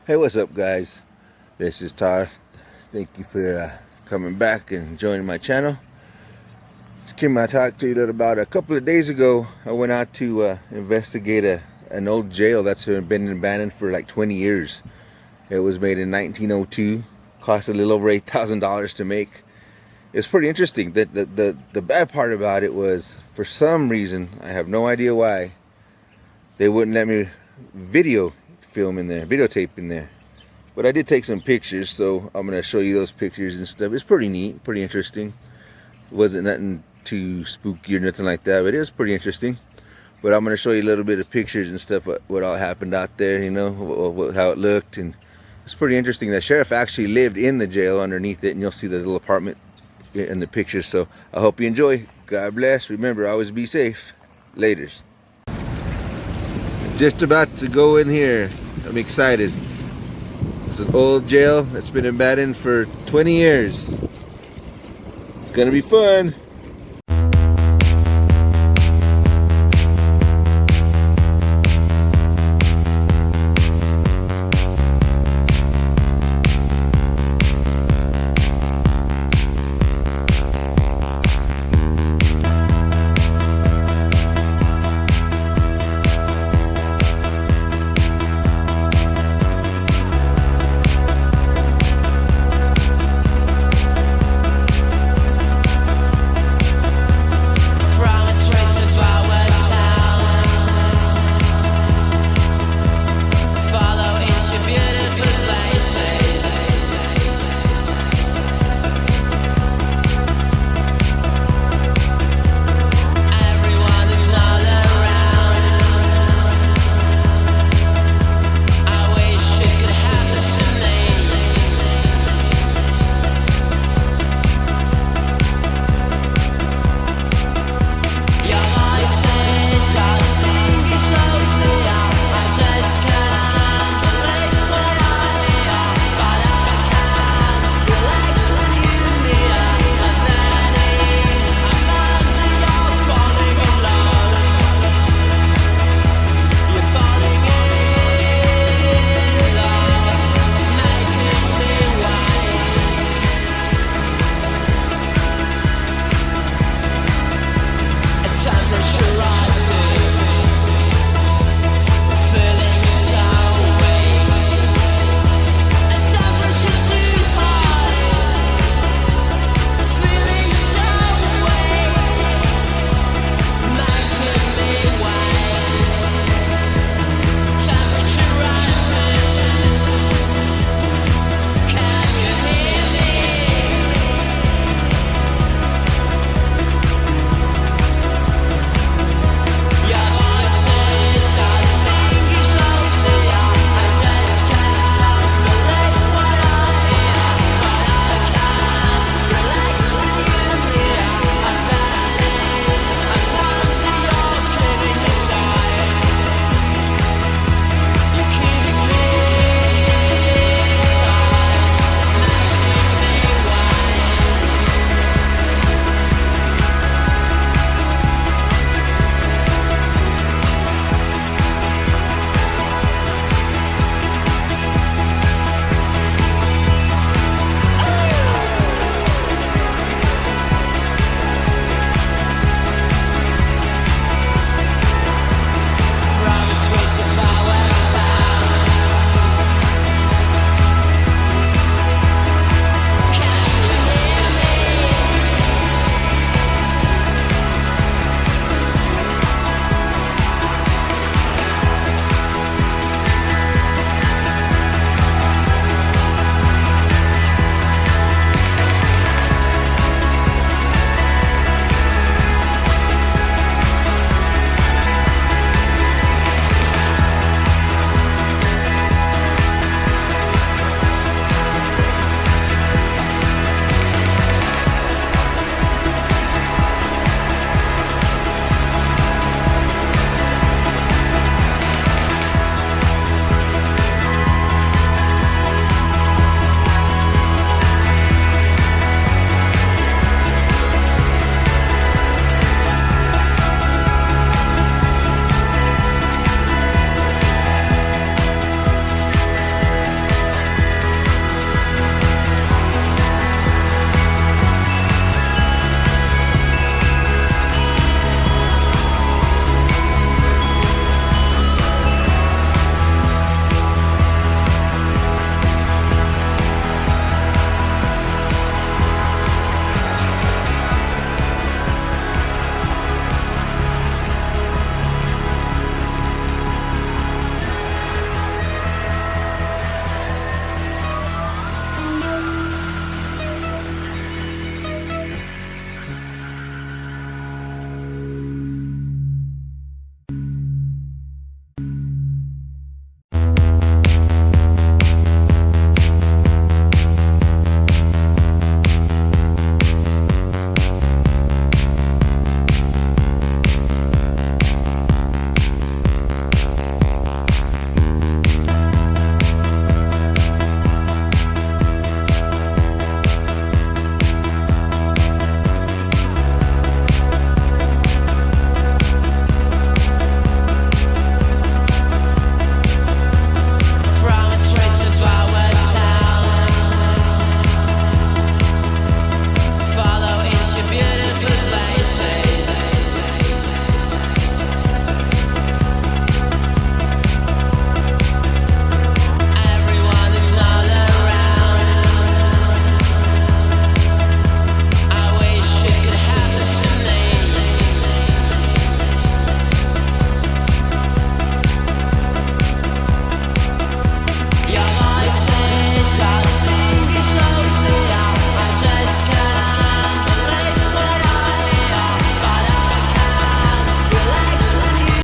Hey, what's up, guys? This is Todd. Thank you for coming back and joining my channel. Just came out to talk to you about a couple of days ago. I went out to investigate an old jail that's been abandoned for like 20 years. It was made in 1902. Cost a little over $8,000 to make. It's pretty interesting. The bad part about it was, for some reason, I have no idea why, they wouldn't let me videotape in there. But I did take some pictures, so I'm going to show you those pictures and stuff. It's pretty neat, pretty interesting. It wasn't nothing too spooky or nothing like that, but it was pretty interesting. But I'm going to show you a little bit of pictures and stuff, what all happened out there, you know, how it looked. And it's pretty interesting. The sheriff actually lived in the jail underneath it, and you'll see the little apartment in the pictures. So I hope you enjoy. God bless. Remember, always be safe. Laters. Just about to go in here. I'm excited. It's an old jail that's been abandoned for 20 years. It's gonna be fun.